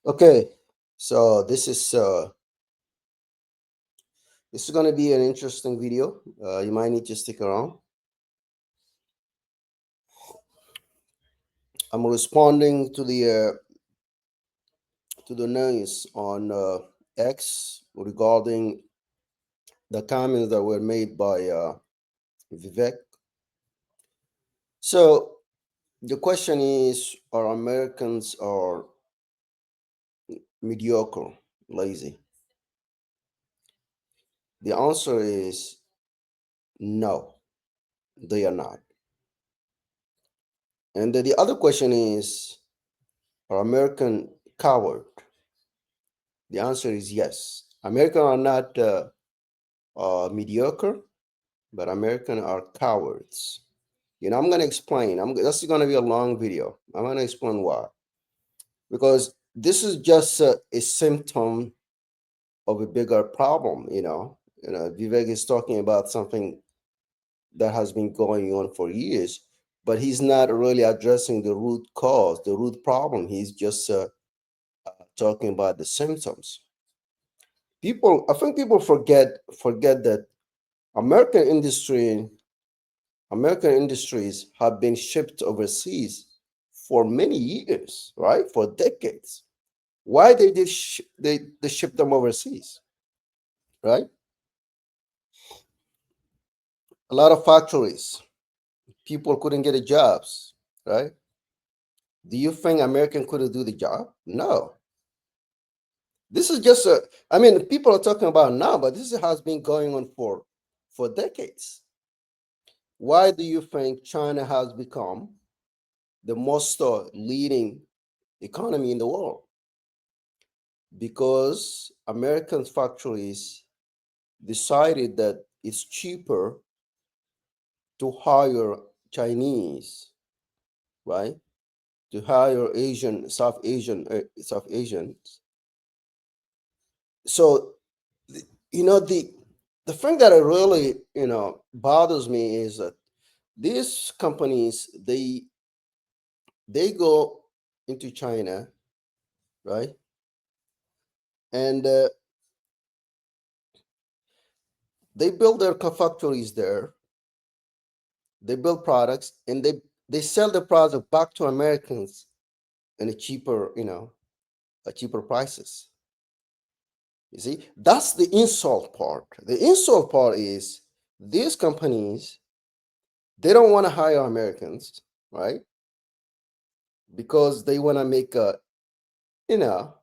Okay, so this is going to be an interesting video. You might need to stick around. I'm responding to the news on X regarding the comments that were made by Vivek. So the question is: Are Americans are mediocre, lazy? The answer is no, they are not. And the other question is: Are American coward? The answer is yes. Americans are not mediocre, but Americans are cowards. I'm going to explain. This is going to be a long video. I'm going to explain why. Because this is just a symptom of a bigger problem. Vivek is talking about something that has been going on for years, but he's not really addressing the root cause, the root problem. He's just talking about the symptoms. I think people forget that American industry, American industries have been shipped overseas for many years, right? For decades. Why they ship them overseas, right? A lot of factories, people couldn't get a jobs, right? Do you think American couldn't do the job? No. This is just a. I mean, people are talking about now, but this has been going on for decades. Why do you think China has become the most leading economy in the world? Because American factories decided that it's cheaper to hire Chinese, right? To hire South Asians. So, the thing that really bothers me is that these companies they go into China, right? And they build their factories there. They build products and they sell the product back to Americans in a cheaper prices. You see, that's the insult part. The insult part is these companies they don't want to hire Americans, right? Because they want to make you know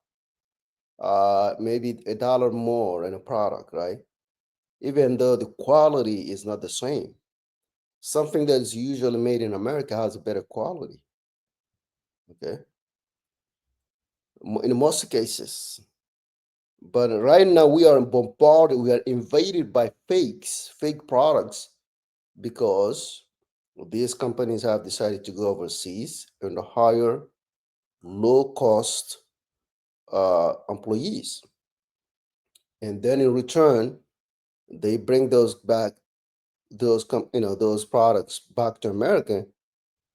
maybe $1 more in a product, right? Even though the quality is not the same. Something that is usually made in America has a better quality. Okay, in most cases. But right now we are bombarded, we are invaded by fake products because these companies have decided to go overseas and hire low cost employees. And then in return, they bring those products back to America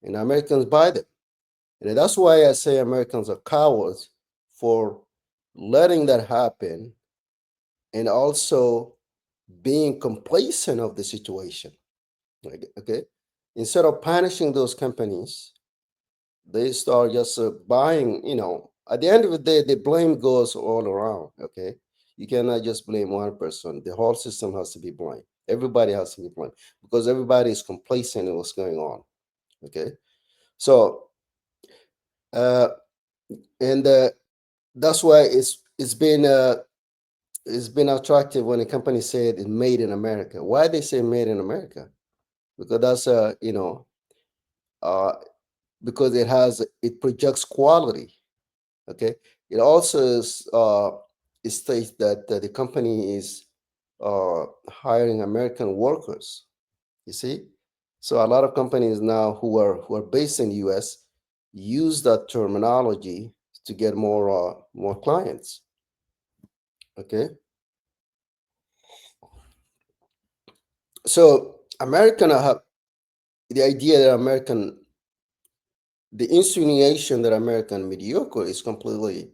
and Americans buy them. And that's why I say Americans are cowards for letting that happen and also being complacent of the situation. Okay, instead of punishing those companies, they start just buying. At the end of the day, the blame goes all around. Okay, you cannot just blame one person. The whole system has to be blamed. Everybody has to be blamed because everybody is complacent in what's going on. Okay, so uh, and that's why it's been attractive when a company said it's made in America. Why they say made in America? Because that's uh, because it projects quality. Okay, it also it states that the company is hiring American workers. You see, so a lot of companies now who are based in the U.S. use that terminology to get more clients. Okay, so American have the idea that the insinuation that American mediocre is completely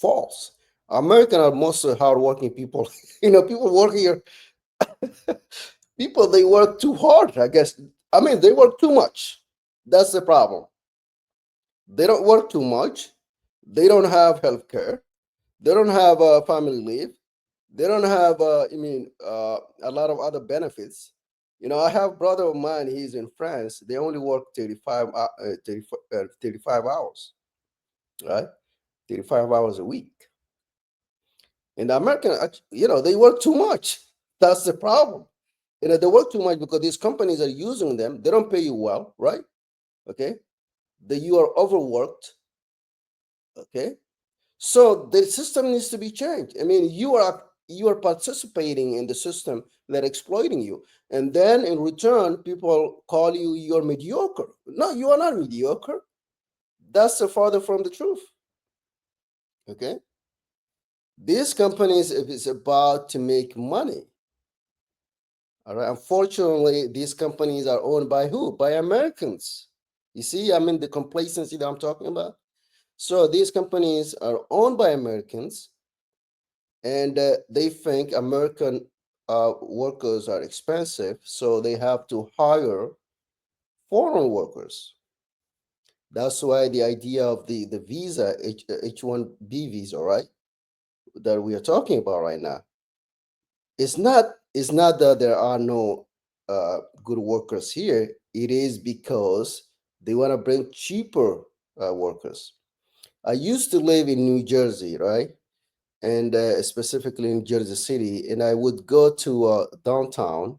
false. American are mostly hardworking people. People work here. People they work too hard. I guess. I mean, they work too much. That's the problem. They don't work too much. They don't have health care. They don't have family leave. They don't have, a lot of other benefits. I have brother of mine. He's in France. They only work 35 hours, right? 35 hours a week. And the American, they work too much. That's the problem. They work too much because these companies are using them. They don't pay you well, right? Okay. That you are overworked. Okay. So the system needs to be changed. I mean, you are participating in the system that exploiting you, and then in return, people call you're mediocre. No, you are not mediocre. That's the farther from the truth. Okay, these companies, if it's about to make money, all right. Unfortunately, these companies are owned by who? By Americans. You see, I mean the complacency that I'm talking about. So these companies are owned by Americans, and they think American workers are expensive, so they have to hire foreign workers. That's why the idea of the visa, H1B visa, right, that we are talking about right now, it's not that there are no good workers here. It is because they want to bring cheaper workers. I used to live in New Jersey, right? And specifically in Jersey City, and I would go to downtown,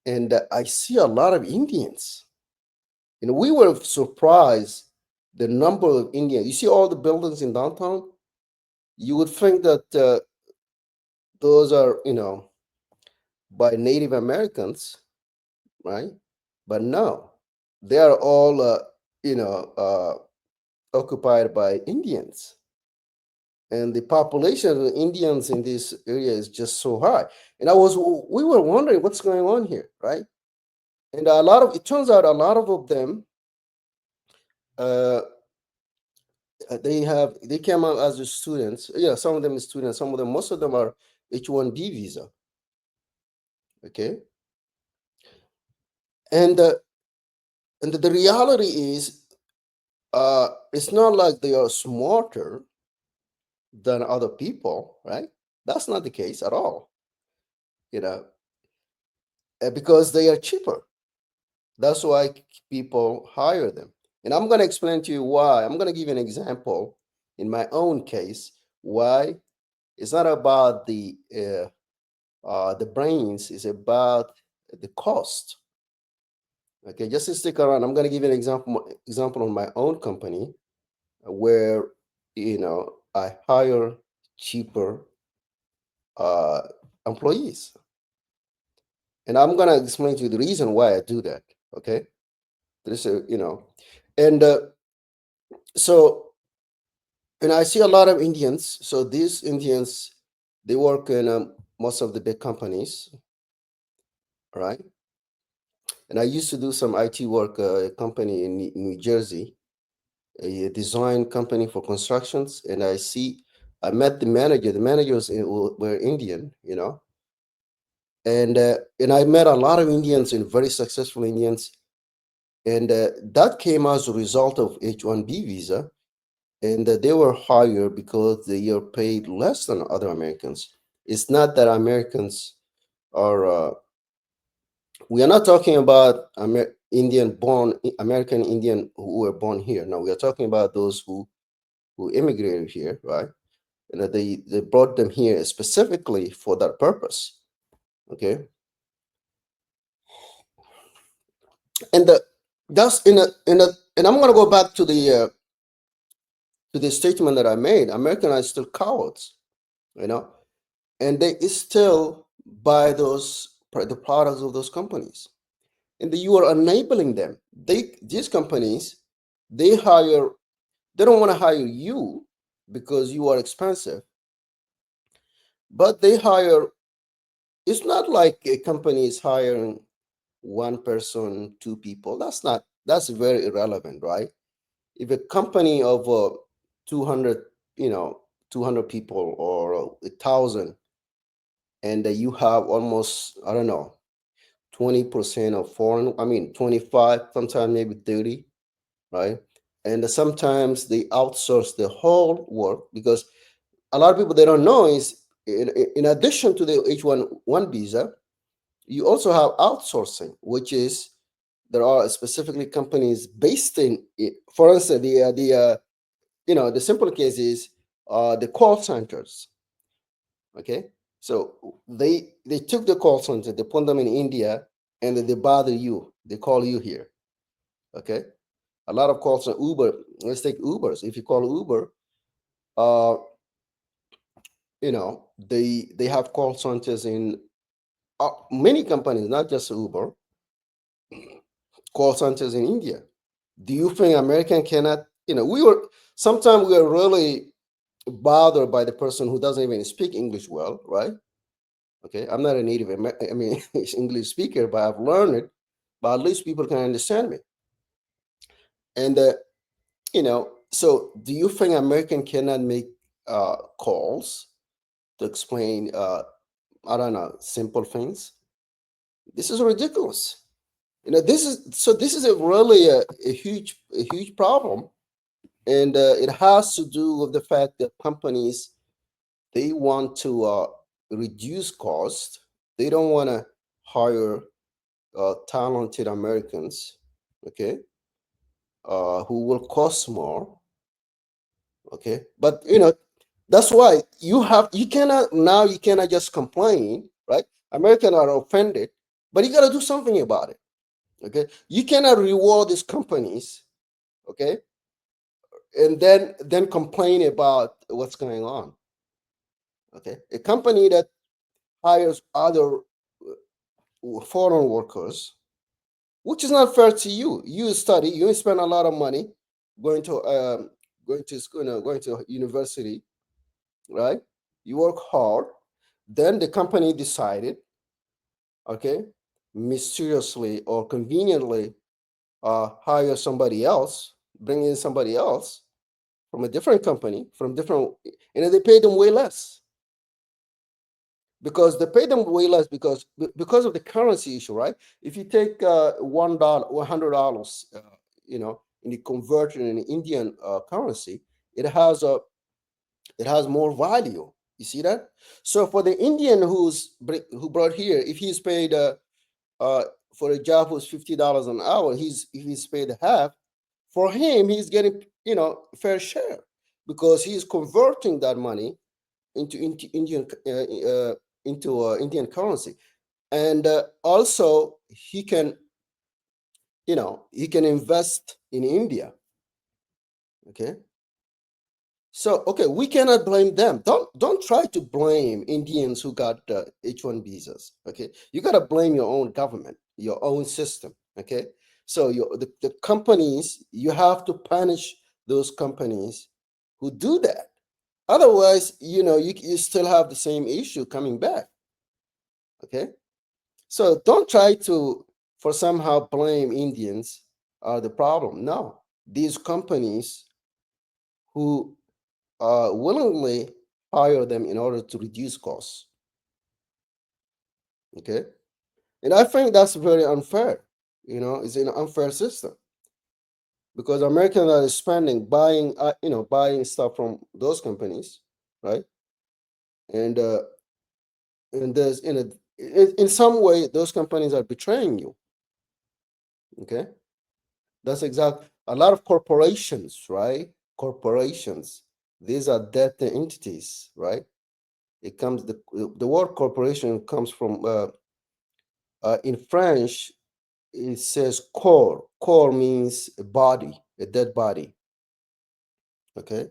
and I see a lot of Indians. And we were surprised the number of Indians. You see all the buildings in downtown. You would think that those are, by Native Americans, right? But no, they are all, occupied by Indians, and the population of Indians in this area is just so high. And we were wondering what's going on here, right? And it turns out a lot of them, uh, they came out as students. Yeah, some of them is students, some of them, most of them are H1B visa. Okay, and the reality is, it's not like they are smarter than other people, right? That's not the case at all. You know, because they are cheaper. That's why people hire them. And I'm going to explain to you why. I'm going to give you an example in my own case why it's not about the brains, it's about the cost. Okay, just to stick around, I'm going to give you an example on my own company where I hire cheaper uh, employees, and I'm going to explain to you the reason why I do that. Okay, there's and so and I see a lot of Indians. So these Indians, they work in most of the big companies, right? And I used to do some IT work, a company in New Jersey, a design company for constructions. And I met the manager. The managers were Indian, and I met a lot of Indians and very successful Indians. And that came as a result of H1B visa. And they were hired because they are paid less than other Americans. It's not that Americans are. We are not talking about Indian born American Indian who were born here. No, we are talking about those who immigrated here, right? And that they brought them here specifically for that purpose. Okay, and that's and I'm gonna go back to the statement that I made. Americans are still cowards, you know, and they still buy the products of those companies, and you are enabling them. These companies, they hire. They don't want to hire you because you are expensive, but they hire. It's not like a company is hiring one person, two people. That's very irrelevant, right? If a company of 200, 200 people or 1,000, and you have almost, I don't know, 20% of foreign, I mean, 25, sometimes maybe 30, right? And sometimes they outsource the whole work because a lot of people they don't know is in addition to the H1 visa, you also have outsourcing, which is there are specifically companies based in, for instance, the simple case is the call centers. Okay, so they took the call center, they put them in India, and they bother you. They call you here. Okay, a lot of calls on Uber. Let's take Ubers. If you call Uber, uh, they have call centers in many companies, not just Uber, call centers in India. Do you think American cannot? Sometimes we are really bothered by the person who doesn't even speak English well, right? Okay, I'm not a native, I mean, English speaker, but I've learned it. But at least people can understand me. And so do you think American cannot make calls to explain? I don't know, simple things. This is ridiculous. This is a really a huge problem, and it has to do with the fact that companies they want to reduce cost. They don't want to hire talented Americans, okay, who will cost more, okay. But that's why you cannot just complain, right? Americans are offended, but you got to do something about it, okay. You cannot reward these companies, okay, and then complain about what's going on, okay. A company that hires other foreign workers, which is not fair to you. You study, you spend a lot of money going to school, going to university, right? You work hard. Then the company decided, okay, mysteriously or conveniently hire somebody else, bring in somebody else from a different company, from different, and they pay them way less because they pay them way less because of the currency issue, right? If you take $1, $100, and you convert it in Indian currency, it has a it has more value. You see that? So for the Indian who brought here, if he's paid uh, for a job who's $50 an hour, if he's paid half, for him he's getting fair share because he's converting that money into Indian currency, and also he can invest in India. Okay, so okay, we cannot blame them. Don't try to blame Indians who got H1 visas. Okay, you got to blame your own government, your own system. Okay, so the companies, you have to punish those companies who do that. Otherwise, you still have the same issue coming back. Okay, so don't try to for somehow blame Indians are the problem. No, these companies who willingly hire them in order to reduce costs. Okay, and I think that's very unfair. It's an unfair system because Americans are spending buying stuff from those companies, right? And there's in some way those companies are betraying you. Okay, that's exact. A lot of corporations, right? Corporations, these are debt entities, right? It comes the word corporation comes from in French. It says corps. Corps means a body, a dead body. Okay,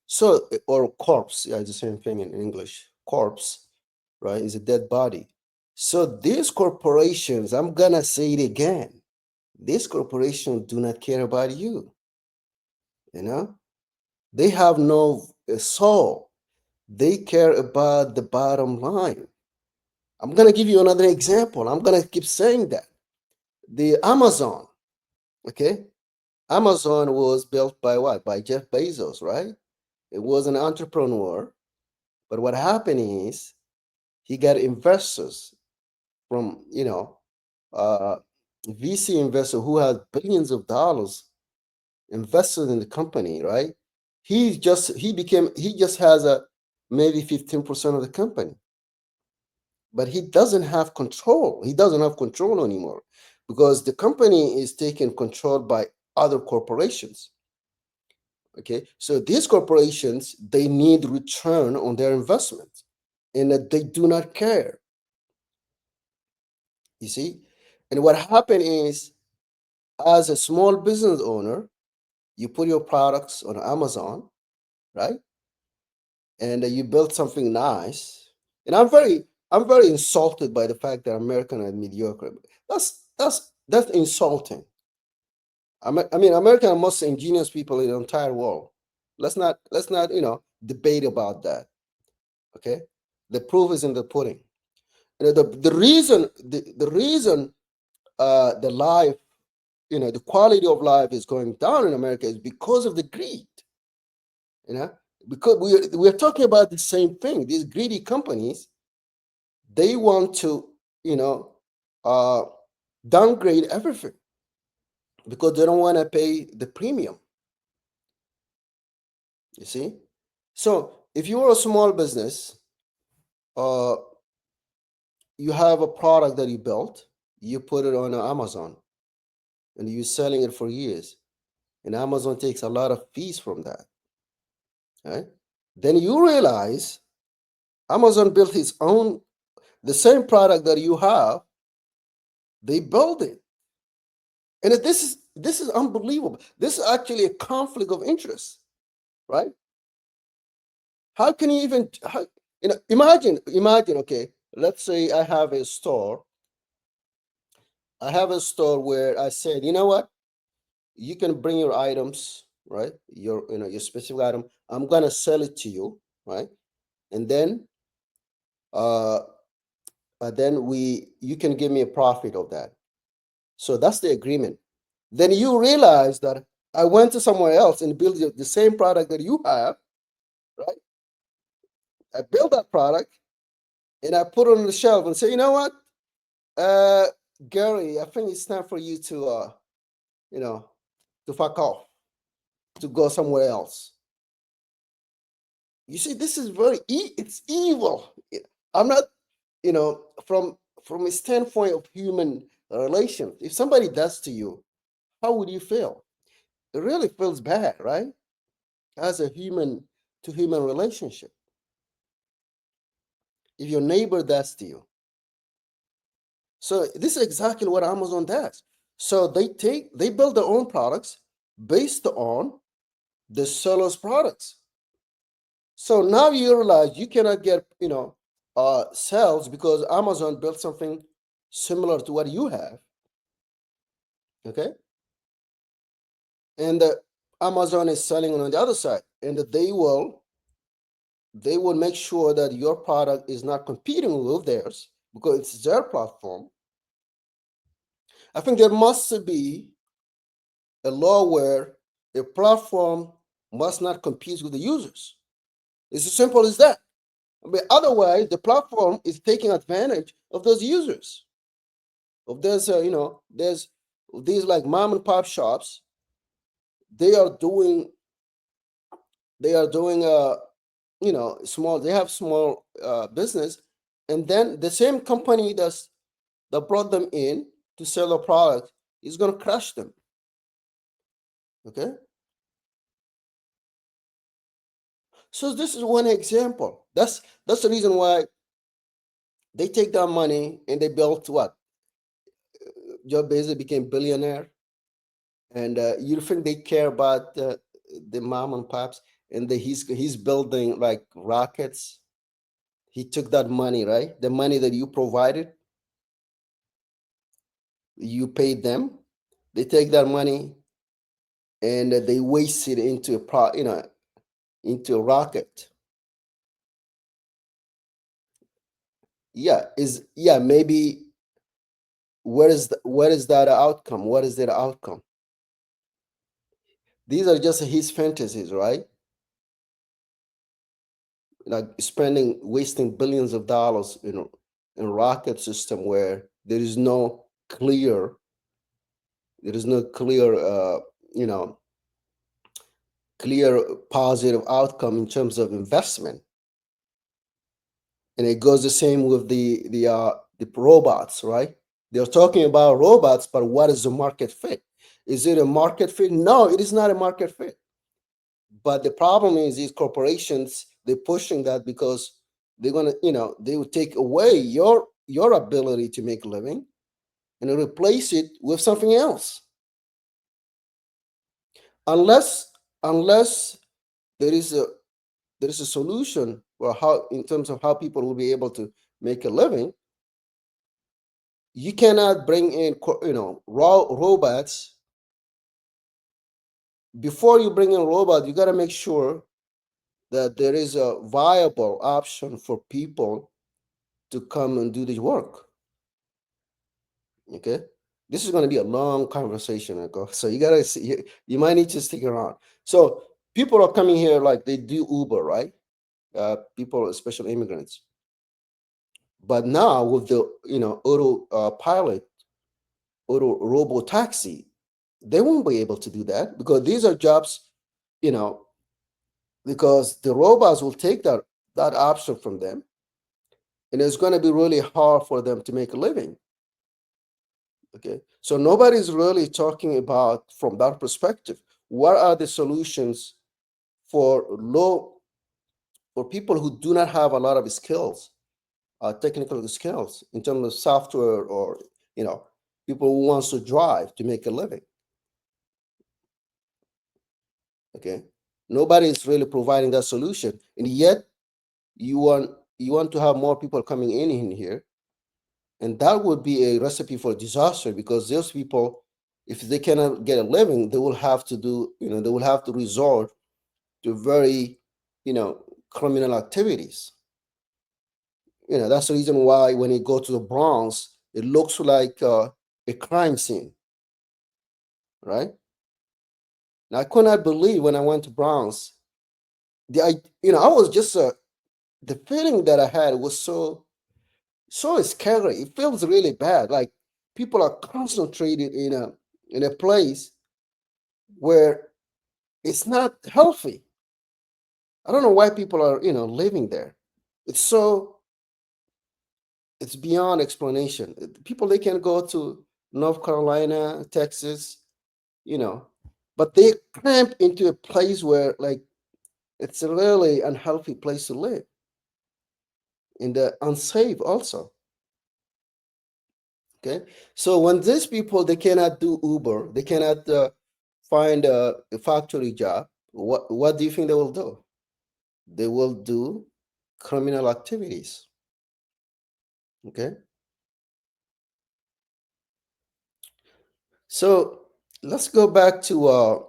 so or corpse, yeah, it's the same thing in English. Corpse, right, is a dead body. So these corporations, I'm gonna say it again. These corporations do not care about you. You know, they have no soul. They care about the bottom line. I'm gonna give you another example. I'm gonna keep saying that. The Amazon, okay? Amazon was built by what? By Jeff Bezos, right? It was an entrepreneur, but what happened is he got investors from, uh, VC investor who has billions of dollars invested in the company, right? He just has a maybe 15% of the company, but he doesn't have control. He doesn't have control anymore because the company is taken control by other corporations. Okay, so these corporations, they need return on their investment, and that they do not care. You see, and what happened is, as a small business owner, you put your products on Amazon, right? And you build something nice. And I'm very insulted by the fact that American are mediocre. That's insulting. I mean, American are most ingenious people in the entire world. Let's not debate about that. Okay, the proof is in the pudding. The reason the life, the quality of life is going down in America is because of the greed. You know, because we're talking about the same thing. These greedy companies, they want to, you know, uh, downgrade everything because they don't want to pay the premium. You see, so if you are a small business, uh, you have a product that you built, you put it on Amazon, and you're selling it for years, and Amazon takes a lot of fees from that, right? Then you realize Amazon built its own, the same product that you have, they build it. And this is unbelievable. This is actually a conflict of interest, right? How can you even imagine, okay, let's say I have a store where I said, you know what? You can bring your items, right? Your specific item. I'm gonna sell it to you, right? And uh then you can give me a profit of that. So that's the agreement. Then you realize that I went to somewhere else and built the same product that you have, right? I built that product and I put it on the shelf and say, you know what, uh, Gary, I think it's time for you to, you know, to fuck off, to go somewhere else. You see, this is it's evil. I'm not, from a standpoint of human relations. If somebody does to you, how would you feel? It really feels bad, right? As a human to human relationship. If your neighbor does to you. So this is exactly what Amazon does. So they build their own products based on the seller's products. So now you realize you cannot get, sales because Amazon built something similar to what you have. Okay. And Amazon is selling on the other side, and they will make sure that your product is not competing with theirs because it's their platform. I think there must be a law where a platform must not compete with the users. It's as simple as that. But otherwise, the platform is taking advantage of those users. Of there's these like mom and pop shops. They are doing small. They have small business, and then the same company that brought them in to sell a product is going to crush them. Okay, so this is one example. That's the reason why they take that money and they built what? Joe Bezos became billionaire, and you think they care about the mom and pops? And he's building like rockets. He took that money, right? The money that you provided, you paid them. They take that money and they waste it into a rocket. Maybe what is that outcome? What is that outcome? These are just his fantasies, right? like spending wasting billions of dollars in rocket system where clear there is no clear you know clear positive outcome in terms of investment. And it goes the same with the robots, right? They're talking about robots, but what is the market fit? Is it a market fit? No, it is not a market fit. But the problem is these corporations, they're pushing that because they're gonna, they will take away your ability to make a living and replace it with something else. Unless unless there is a there is a solution for how, in terms of how people will be able to make a living. You cannot bring in raw robots. Before you bring in robots, you got to make sure that there is a viable option for people to come and do the work. Okay, this is going to be a long conversation, okay? So you gotta see, you might need to stick around. So people are coming here like they do Uber, right? People, especially immigrants. But now with the auto pilot, auto robo taxi, they won't be able to do that because these are jobs, you know, because the robots will take that option from them, and it's going to be really hard for them to make a living. Okay, so nobody's really talking about from that perspective. What are the solutions for low for people who do not have a lot of skills, technical skills in terms of software, or you know people who wants to drive to make a living? Okay, nobody is really providing that solution, and yet you want you want to have more people coming in here, and that would be a recipe for disaster because those people, if they cannot get a living, they will have to they will have to resort to very you know criminal activities. That's the reason why when you go to the Bronx, it looks like a crime scene, right? Now I could not believe when I went to Bronx, the I I was just the feeling that I had was so scary. It feels really bad. Like people are concentrated in a place where it's not healthy. I don't know why people are living there. It's so it's beyond explanation. People, they can go to North Carolina, Texas, you know, but they cramp into a place where like it's a really unhealthy place to live, and unsafe also. Okay, so when these people, they cannot do Uber, they cannot find a factory job. What do you think they will do? They will do criminal activities. Okay, so let's go back to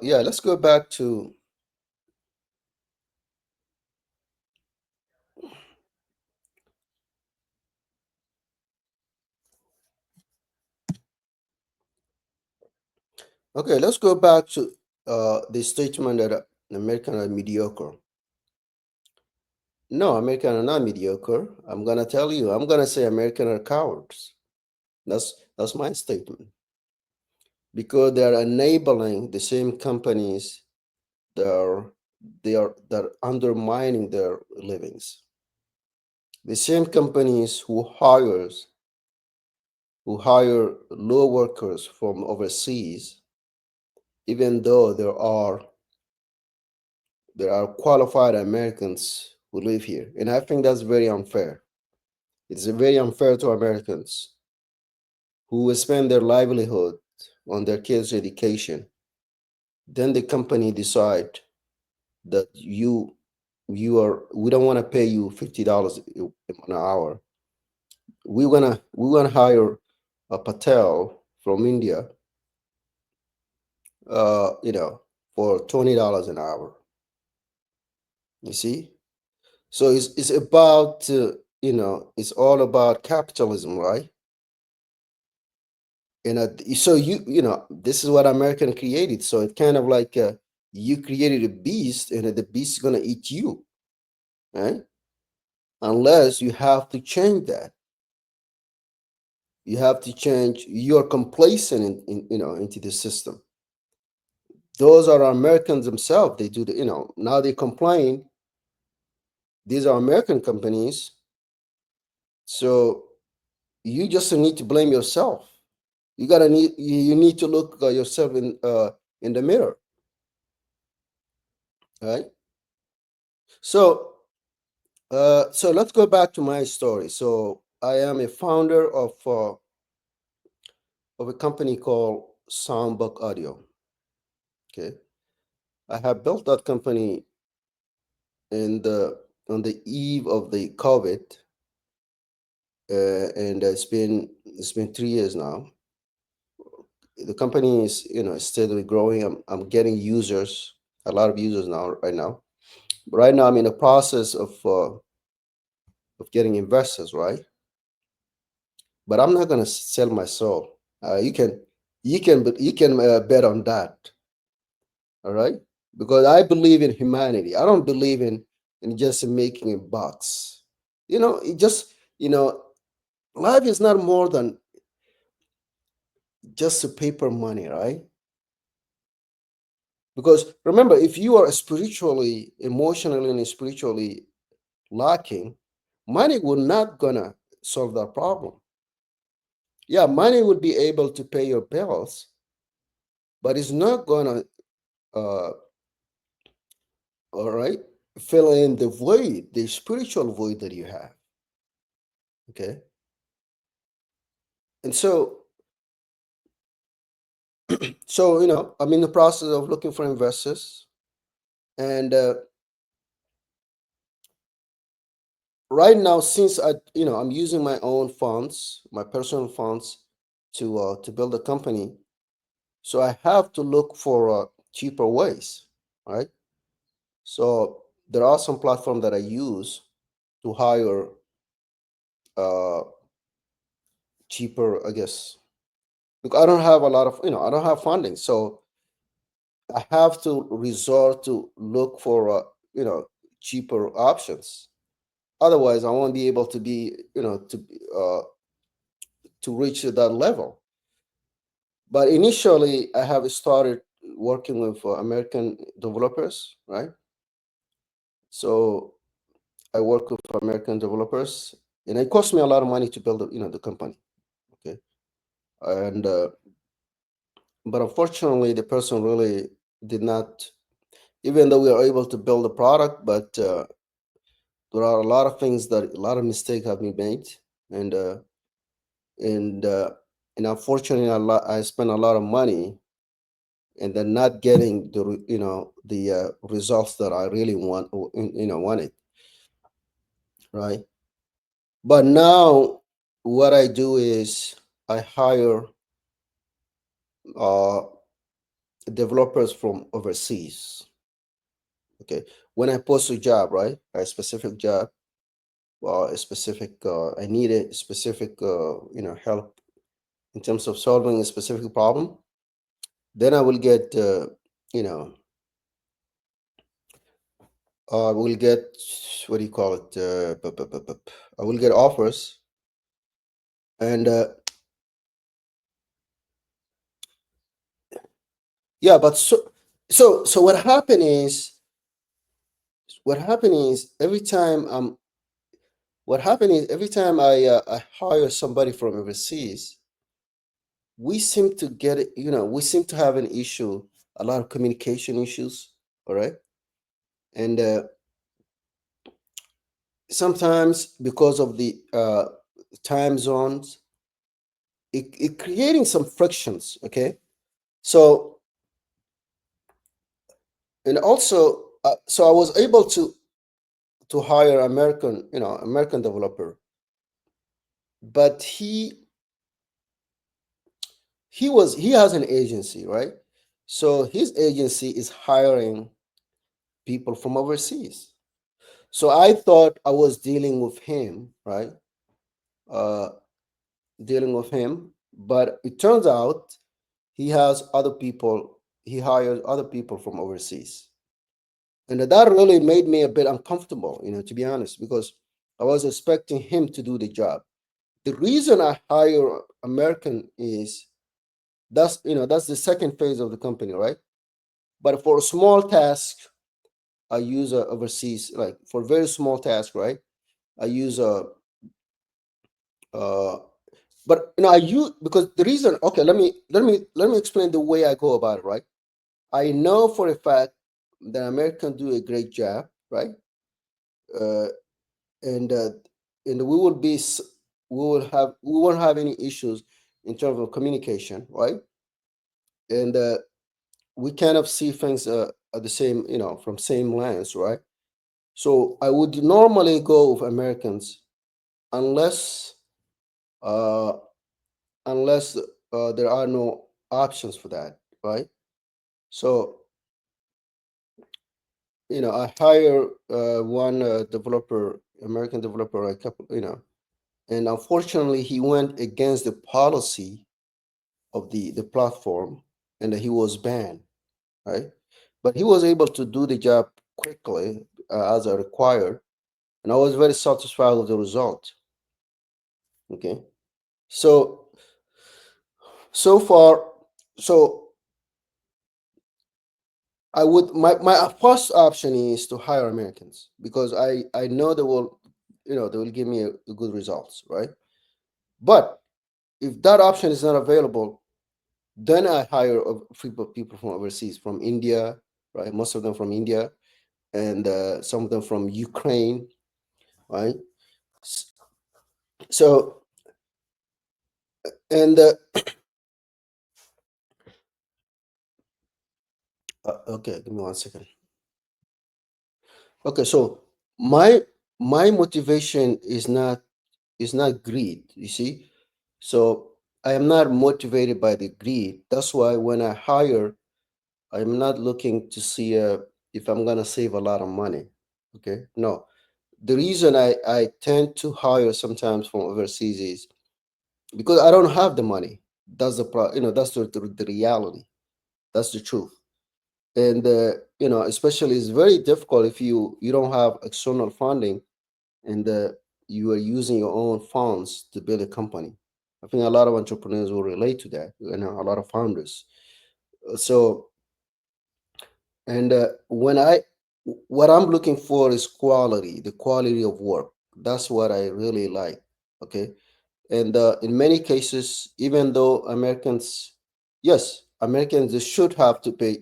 yeah, let's go back to okay, let's go back to the statement that Americans are mediocre. No, Americans are not mediocre. I'm gonna tell you. I'm gonna say Americans are cowards. That's my statement, because they are enabling the same companies that that are undermining their livings. The same companies who hire low workers from overseas, even though there are qualified Americans who live here, and I think that's very unfair. It's very unfair to Americans who will spend their livelihood on their kids' education. Then the company decide that we don't want to pay you $50 an hour. We wanna hire a Patel from India, you know, for $20 an hour. You see, so it's about it's all about capitalism, right? And so this is what American created. So it's kind of like You created a beast, and the beast is gonna eat you, right? Unless you have to change that. You have to change. You're complacent into the system. Those are Americans themselves. They do now they complain. These are American companies, so you just need to blame yourself. You need to look yourself in the mirror, right? So so let's go back to my story. So I am a founder of a company called Soundbook Audio. Okay, I have built that company in the on the eve of the COVID, and it's been 3 years now. The company is steadily growing. I'm getting users, a lot of users now right now. Right now I'm in the process of getting investors, right? But I'm not gonna sell my soul. You can bet on that, all right? Because I believe in humanity. I don't believe in just making a box. It just life is not more than just a paper money, right? Because remember, if you are spiritually, emotionally, and spiritually lacking, money will not gonna solve that problem. Yeah, money will be able to pay your bills, but it's not gonna, uh, all right, fill in the void, the spiritual void that you have. Okay, and so I'm in the process of looking for investors, and right now, since I'm using my own funds, my personal funds, to build a company, so I have to look for cheaper ways, right? So there are some platforms that I use to hire uh, cheaper, I guess, because I don't have a lot of, I don't have funding, so I have to resort to look for cheaper options. Otherwise, I won't be able to be, to reach that level. But initially, I have started working with American developers, right? So I work with American developers, and it cost me a lot of money to build, the company. Okay, and but unfortunately, the person really did not. Even though we are able to build a product, but there are a lot of things that a lot of mistakes have been made, and uh, and uh, and unfortunately, I spent a lot of money and then not getting the results that I really wanted, right? But now what I do is I hire uh, developers from overseas. Okay, when I post a job, right, a specific job, a specific I need a specific help in terms of solving a specific problem, then I will get you know I will get, what do you call it? I will get offers, and yeah, but so what happened is every time I hire somebody from overseas, we seem to have an issue, a lot of communication issues. All right, and sometimes because of the time zones, it creating some frictions. Okay, so and also so I was able to hire American developer, but he has an agency, right? So his agency is hiring people from overseas. So I thought I was dealing with him, right? uh Dealing with him, but it turns out he has other people he hires other people from overseas. And that really made me a bit uncomfortable, to be honest, because I was expecting him to do the job. The reason I hire American is that's the second phase of the company, right? But for a small task, I use a overseas, like for very small task, right? I use a uh, but I use because the reason. Okay, let me explain the way I go about it, right? I know for a fact that Americans do a great job, right? Uh, and we will we won't have any issues in terms of communication, right? And we kind of see things at the same, from same lens, right? So I would normally go with Americans unless uh, unless there are no options for that, right? So I hire one developer, American developer, a couple, and unfortunately, he went against the policy of the platform, and he was banned, right? But he was able to do the job quickly as I required, and I was very satisfied with the result. Okay, so so far, so I would my first option is to hire Americans because I know they will give me a good results, right? But if that option is not available, then I hire people from overseas, from India, right? Most of them from India, and some of them from Ukraine, right? S- So, and okay, give me 1 second. Okay, so my my motivation is not greed. You see, so I am not motivated by the greed. That's why when I hire, I'm not looking to see if I'm gonna save a lot of money. Okay, no. The reason I tend to hire sometimes from overseas is because I don't have the money. That's that's the reality. That's the truth. And especially it's very difficult if you don't have external funding, and you are using your own funds to build a company. I think a lot of entrepreneurs will relate to that, a lot of founders. So, and what I'm looking for is quality, the quality of work. That's what I really like. Okay. And in many cases, even though Americans, yes, Americans, they should have to pay,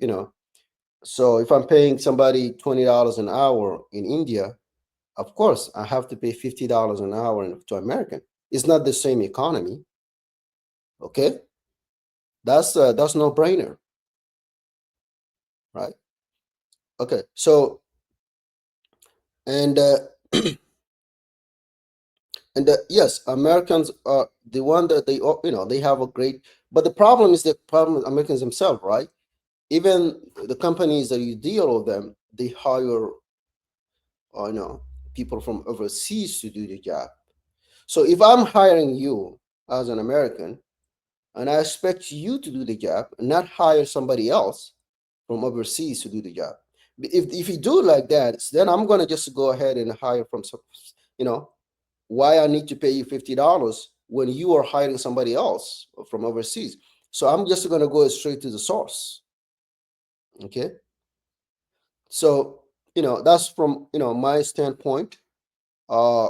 so if I'm paying somebody $20 an hour in India, of course I have to pay $50 an hour to American. It's not the same economy. Okay. That's no brainer, right? Okay. So, and yes, Americans are the one that they have a great, but the problem is the problem with Americans themselves, right? Even the companies that you deal with them, they hire people from overseas to do the job. So if I'm hiring you as an American and I expect you to do the job and not hire somebody else from overseas to do the job, if you do like that, then I'm gonna just go ahead and hire from some, you know, why I need to pay you $50 when you are hiring somebody else from overseas. So I'm just gonna go straight to the source. Okay. So, that's from, my standpoint. Uh,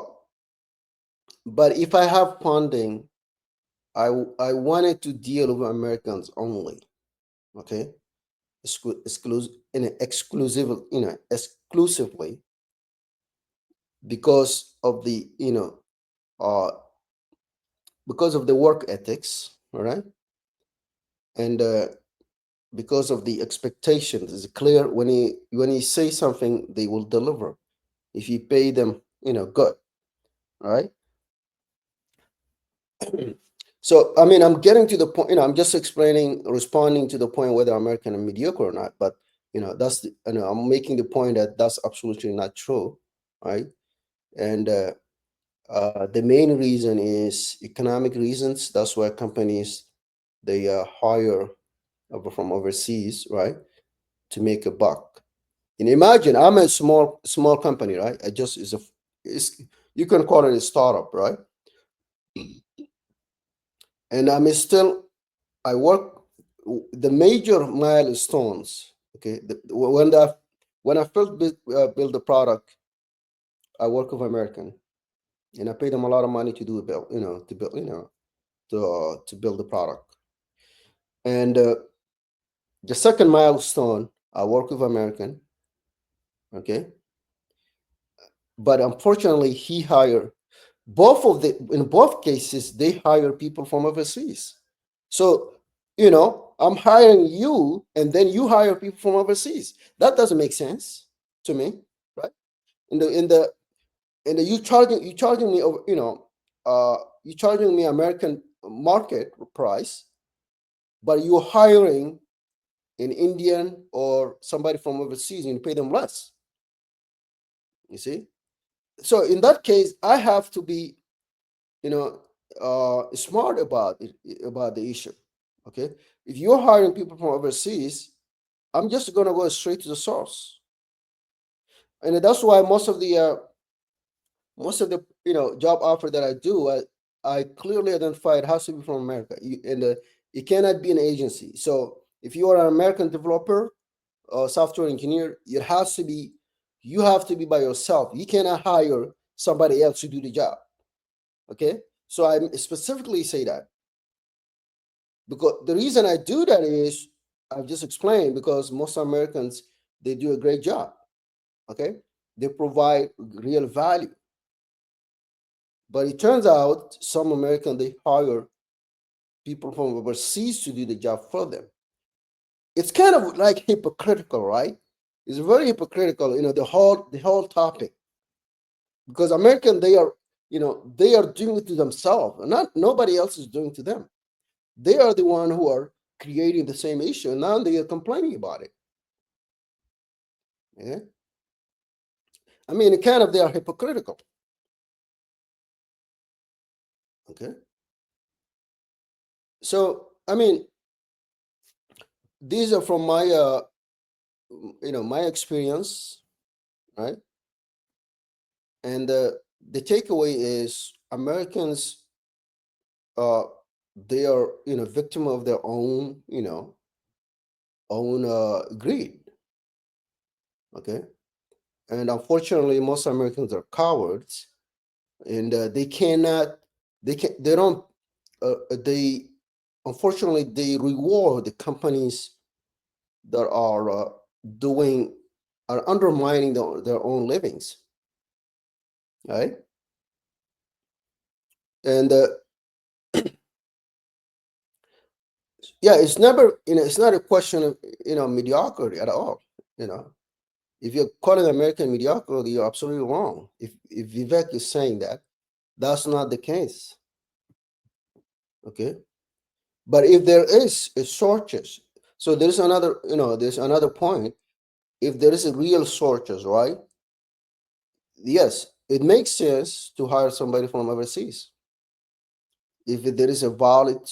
but if I have funding, I wanted to deal with Americans only. Okay. Exclusive, exclusively because of the, uh, because of the work ethics. All right. And, because of the expectations. It's clear when you say something, they will deliver. If you pay them, good, right? So I mean, I'm getting to the point. I'm just responding to the point whether American are mediocre or not. But that's I'm making the point that that's absolutely not true, right? And the main reason is economic reasons. That's why companies they hire from overseas, right, to make a buck. And imagine I'm a small company, right? I just is a it's, you can call it a startup, right? And I'm still I work the major milestones. Okay, when I first build the product, I work with American, and I pay them a lot of money to do a build, to build, to build the product. And the second milestone, I work with American, okay, but unfortunately, he hired in both cases they hire people from overseas. So I'm hiring you, and then you hire people from overseas. That doesn't make sense to me, right? In the you charging me over, you charging me American market price, but you're hiring an Indian or somebody from overseas and you pay them less. You see? So in that case, I have to be, you know, smart about the issue. Okay, if you're hiring people from overseas, I'm just gonna go straight to the source, and that's why most of the job offer that I do, I clearly identify it has to be from America, and it cannot be an agency. So if you are an American developer or software engineer, you have to be by yourself. You cannot hire somebody else to do the job. Okay, so I specifically say that because the reason I do that is I've just explained, because most Americans, they do a great job. Okay, they provide real value, but it turns out some Americans, they hire people from overseas to do the job for them. It's kind of like hypocritical, right? It's very hypocritical, the whole topic, because American, they are doing it to themselves, not nobody else is doing to them. They are the one who are creating the same issue, and now they are complaining about it. Yeah? I mean, kind of, they are hypocritical. Okay, so I mean, these are from my experience, right? And the takeaway is Americans, uh, they are victim of their own greed. Okay, and unfortunately, most Americans are cowards, and they don't they unfortunately they reward the companies that doing are undermining their own livings, right? And yeah, it's not a question of mediocrity at all. You know, if you're calling American mediocrity, you're absolutely wrong. If Vivek is saying that, that's not the case. Okay, but if there is a shortage, so there's another point. If there is a real shortage, right? Yes, it makes sense to hire somebody from overseas. If there is a valid,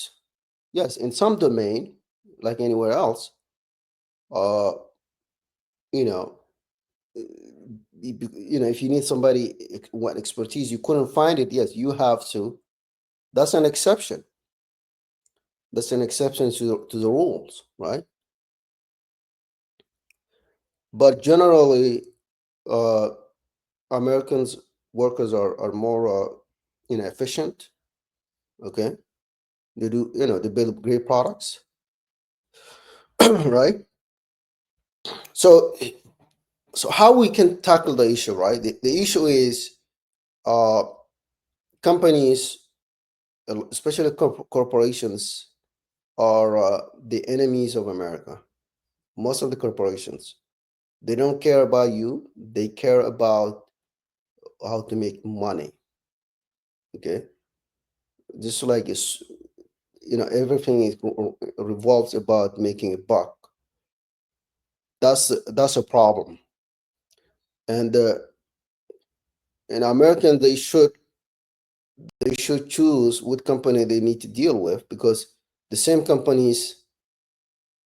yes, in some domain, like anywhere else, uh, you know, if you need somebody what expertise you couldn't find it, yes, you have to. That's an exception. That's an exception to the rules, right? But generally, uh, Americans workers are more efficient. Okay, they build great products, right? So how we can tackle the issue, right? The issue is uh, companies, especially corporations, are the enemies of America. Most of the corporations, they don't care about you. They care about how to make money. Okay, just like everything revolves about making a buck. That's a problem. And in American, they should choose what company they need to deal with, because the same companies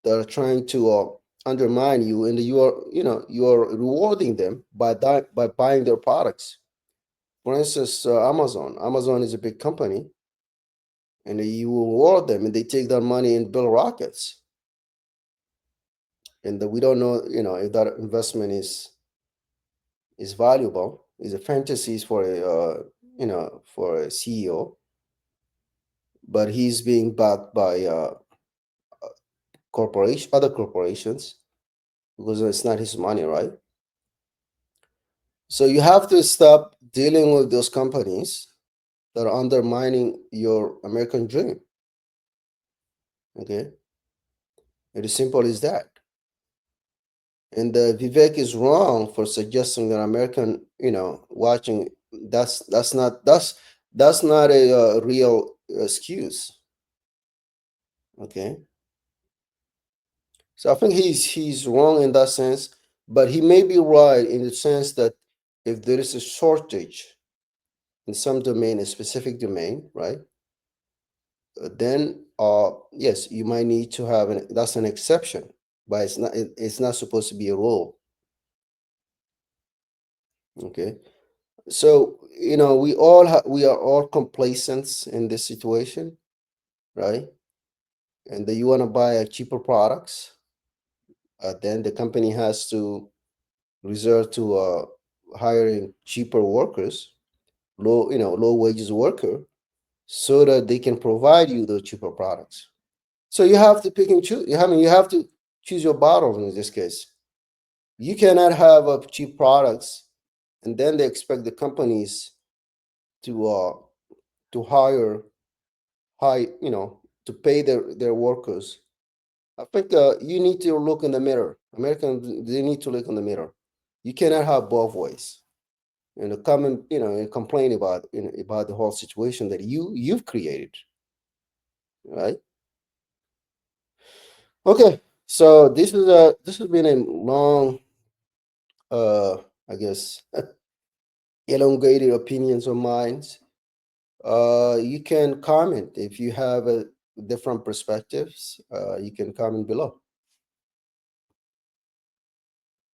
that are trying to undermine you, and you are, you are rewarding them by by buying their products. For instance, Amazon. Amazon is a big company, and you reward them, and they take that money and build rockets. And we don't know, if that investment is valuable. Is a fantasies for a for a CEO, but he's being backed by other corporations, because it's not his money, right? So you have to stop dealing with those companies that are undermining your American dream. Okay, it is simple as that. And Vivek is wrong for suggesting that American, watching. That's not a real excuse. Okay, so I think he's wrong in that sense, but he may be right in the sense that if there is a shortage in some domain, a specific domain, right? Then yes, you might need to have that's an exception, but it's not supposed to be a rule. Okay, so we are all complacent in this situation, right? And that you want to buy a cheaper products, then the company has to resort to hiring cheaper workers, low wages worker, so that they can provide you the cheaper products. So you have to pick and choose. You have to choose your battles in this case. You cannot have cheap products and then they expect the companies to hire high, to pay their workers. I think you need to look in the mirror. Americans, they need to look in the mirror. You cannot have both ways. Come and and complain about about the whole situation that you've created, right? Okay, so this has been a long, uh, I guess, elongated opinions of mine. You can comment if you have different perspectives. You can comment below.